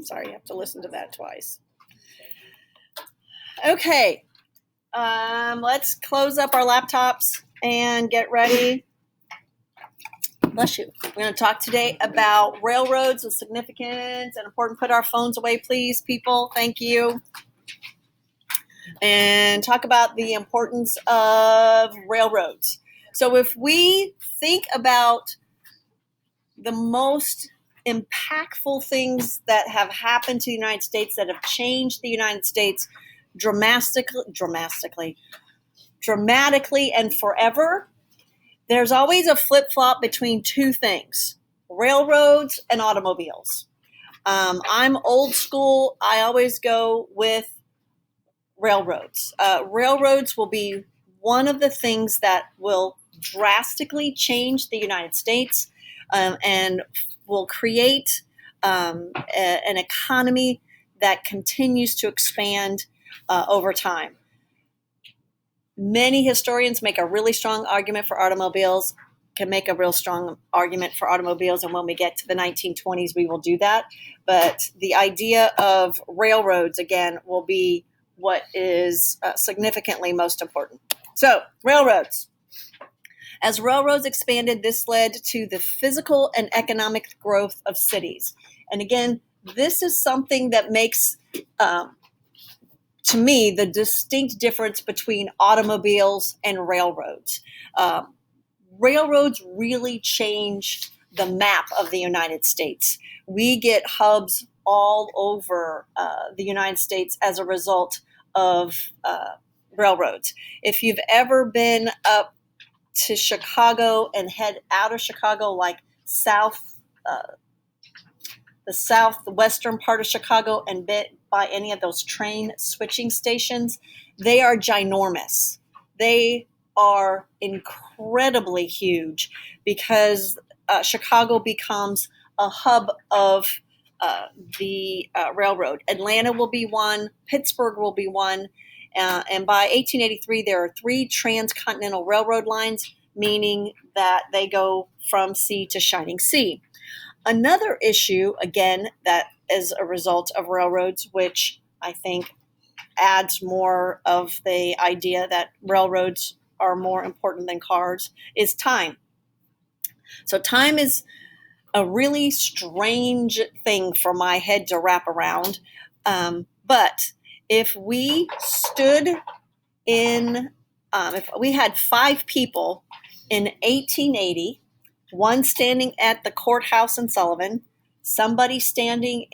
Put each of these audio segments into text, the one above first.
Sorry, you have to listen to that twice. Okay, let's close up our laptops and get ready. Bless you. We're going to talk today about railroads and significance and important. Put our phones away, please, people. Thank you. And talk about the importance of railroads. So if we think about the most impactful things that have happened to the United States, that have changed the United States dramatically and forever, there's always a flip-flop between two things: railroads and automobiles. I'm old school. I always go with railroads. Railroads will be one of the things that will drastically change the United States and will create an economy that continues to expand over time. Many historians make a really strong argument for automobiles, can make a real strong argument for automobiles, and when we get to the 1920s, we will do that. But the idea of railroads, again, will be what is significantly most important. So, railroads. As railroads expanded, this led to the physical and economic growth of cities. And again, this is something that makes, to me, the distinct difference between automobiles and railroads. Railroads really change the map of the United States. We get hubs all over the United States as a result of railroads. If you've ever been up to Chicago and head out of Chicago, like the southwestern part of Chicago, and bit by any of those train switching stations, they are ginormous. They are incredibly huge because Chicago becomes a hub of the railroad. Atlanta will be one, Pittsburgh will be one, and by 1883, there are 3 transcontinental railroad lines, meaning that they go from sea to shining sea. Another issue, again, that is a result of railroads, which I think adds more of the idea that railroads are more important than cars, is time. So time is a really strange thing for my head to wrap around. But if we stood in, if we had 5 people in 1880, one standing at the courthouse in Sullivan, somebody standing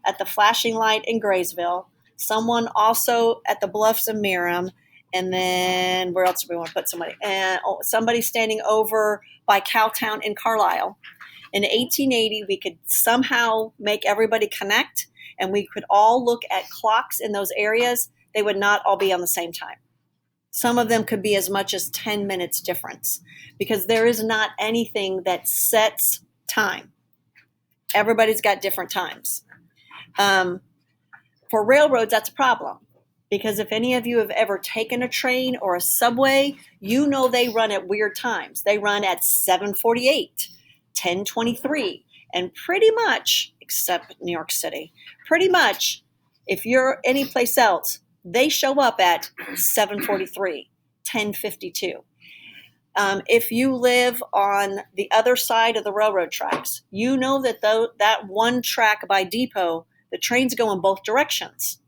at the flashing light in Graysville, someone also at the Bluffs in Merriam, and then where else do we want to put somebody? And somebody standing over by Cowtown in Carlisle. In 1880, we could somehow make everybody connect, and we could all look at clocks in those areas. They would not all be on the same time. Some of them could be as much as 10 minutes difference because there is not anything that sets time. Everybody's got different times. For railroads, that's a problem because if any of you have ever taken a train or a subway, you know they run at weird times. They run at 7:48, 10:23, and pretty much, except New York City, pretty much if you're anyplace else, they show up at 7:43, 10:52. If you live on the other side of the railroad tracks, you know that that one track by Depot, the trains go in both directions.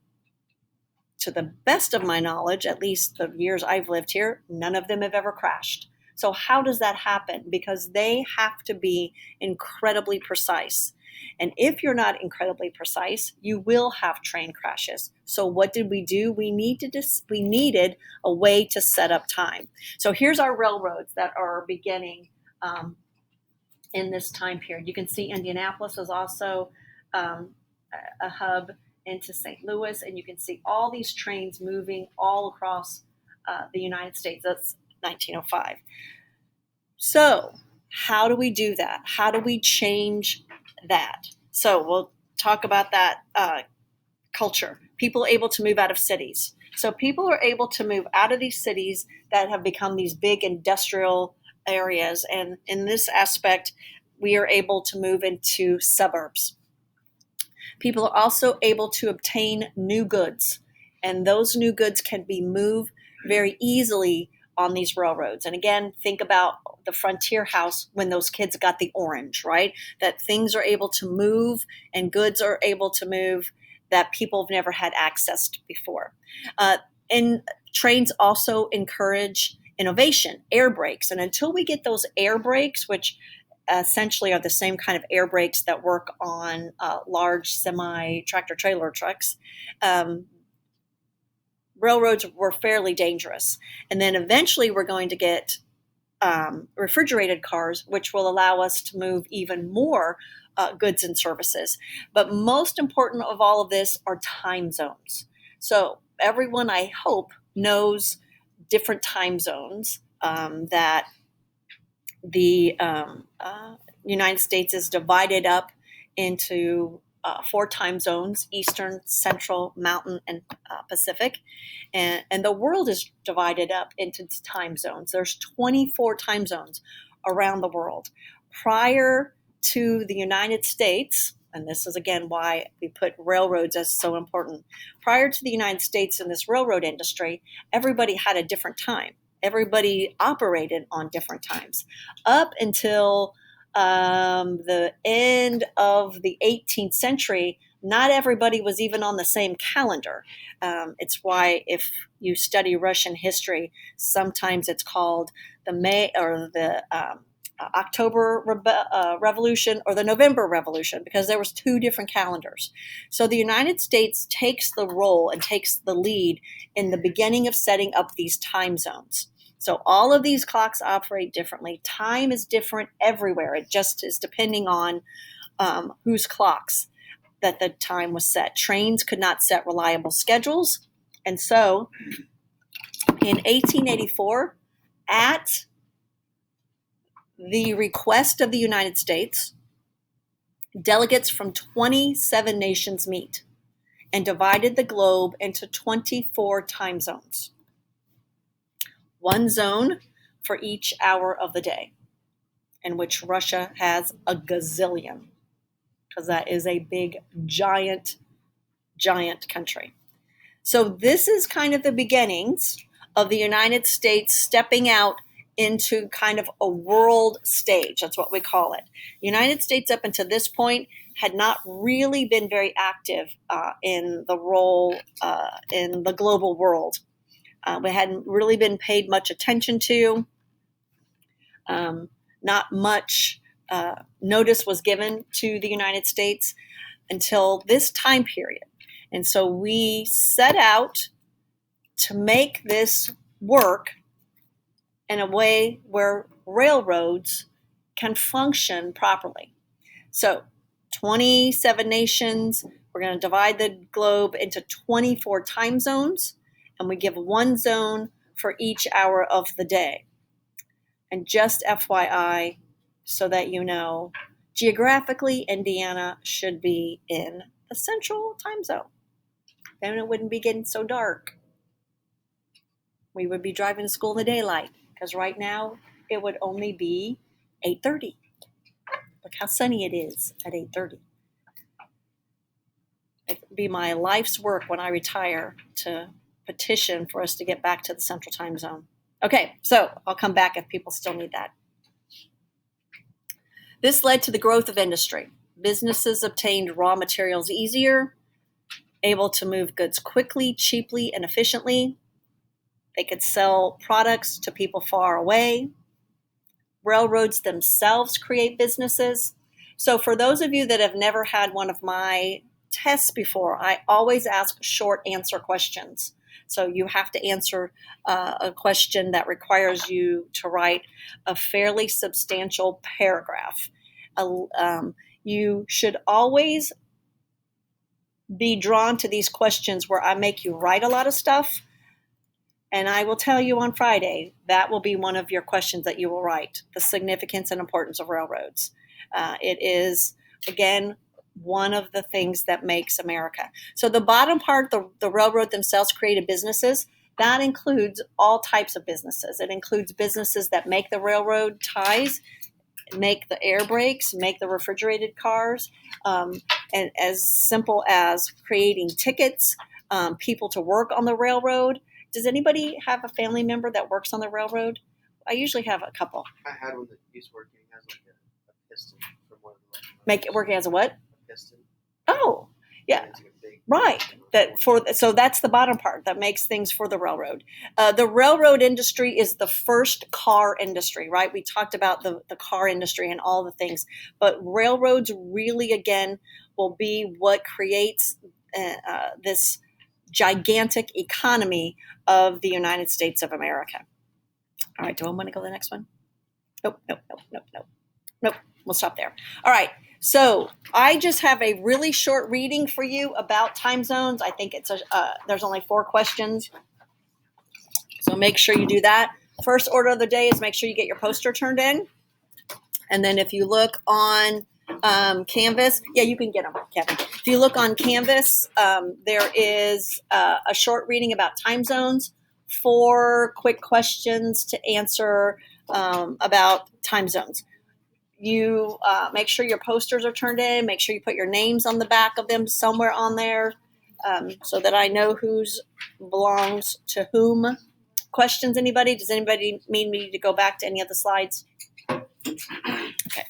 To the best of my knowledge, at least the years I've lived here, none of them have ever crashed. So how does that happen? Because they have to be incredibly precise. And if you're not incredibly precise, you will have train crashes. So what did we do? We needed a way to set up time. So here's our railroads that are beginning in this time period. You can see Indianapolis is also a hub into St. Louis, and you can see all these trains moving all across the United States. That's 1905. So how do we do that? How do we change that? So we'll talk about that culture. People able to move out of cities. So people are able to move out of these cities that have become these big industrial areas. And in this aspect, we are able to move into suburbs. People are also able to obtain new goods, and those new goods can be moved very easily on these railroads. And again, think about the Frontier House when those kids got the orange, right? That things are able to move and goods are able to move that people have never had access to before. And trains also encourage innovation, air brakes. And until we get those air brakes, which essentially are the same kind of air brakes that work on large semi-tractor trailer trucks, railroads were fairly dangerous. And then eventually we're going to get refrigerated cars, which will allow us to move even more goods and services. But most important of all of this are time zones. So everyone, I hope, knows different time zones that the United States is divided up into 4 time zones: Eastern, Central, Mountain, and Pacific. And the world is divided up into time zones. There's 24 time zones around the world. Prior to the United States, and this is again why we put railroads as so important, prior to the United States in this railroad industry, everybody had a different time. Everybody operated on different times. Up until the end of the 18th century, not everybody was even on the same calendar. It's why if you study Russian history, sometimes it's called the May or the October Revolution or the November Revolution, because there was 2 different calendars. So the United States takes the role and takes the lead in the beginning of setting up these time zones. So all of these clocks operate differently. Time is different everywhere. It just is depending on whose clocks that the time was set. Trains could not set reliable schedules. And so in 1884, at the request of the United States, delegates from 27 nations meet and divided the globe into 24 time zones. 1 zone for each hour of the day, in which Russia has a gazillion, because that is a big, giant country. So this is kind of the beginnings of the United States stepping out into kind of a world stage. That's what we call it. The United States up until this point had not really been very active in the role in the global world. We hadn't really been paid much attention to. Not much notice was given to the United States until this time period. And so we set out to make this work in a way where railroads can function properly. So 27 nations, we're going to divide the globe into 24 time zones, and we give 1 zone for each hour of the day. And just FYI, so that you know, geographically, Indiana should be in the central time zone. Then it wouldn't be getting so dark. We would be driving to school in the daylight, because right now it would only be 8:30. Look how sunny it is at 8:30. It would be my life's work when I retire to petition for us to get back to the central time zone. Okay, so I'll come back if people still need that. This led to the growth of industry. Businesses obtained raw materials easier, able to move goods quickly, cheaply, and efficiently. They could sell products to people far away. Railroads themselves create businesses. So for those of you that have never had one of my tests before, I always ask short answer questions. So you have to answer a question that requires you to write a fairly substantial paragraph. You should always be drawn to these questions where I make you write a lot of stuff. And I will tell you on Friday, that will be one of your questions that you will write: the significance and importance of railroads. It is, again, one of the things that makes America. So the bottom part, the railroad themselves created businesses. That includes all types of businesses. It includes businesses that make the railroad ties, make the air brakes, make the refrigerated cars. and as simple as creating tickets, people to work on the railroad. Does anybody have a family member that works on the railroad? I usually have a couple. I had one that used working as like a piston from one of the Make it working as a what? A piston. Oh, yeah. It's like a big, Right. So that's the bottom part that makes things for the railroad. The railroad industry is the first car industry, right? We talked about the car industry and all the things, but railroads really, again, will be what creates this gigantic economy of the United States of America. All right. Do I want to go to the next one? Nope. We'll stop there. All right. So I just have a really short reading for you about time zones. I think there's only 4 questions. So make sure you do that. First order of the day is make sure you get your poster turned in. And then if you look on Canvas, yeah, you can get them, Kevin. If you look on Canvas, there is a short reading about time zones, 4 quick questions to answer about time zones. You make sure your posters are turned in. Make sure you put your names on the back of them somewhere on there so that I know whose belongs to whom. Questions, anybody? Does anybody need me to go back to any of the slides? Okay.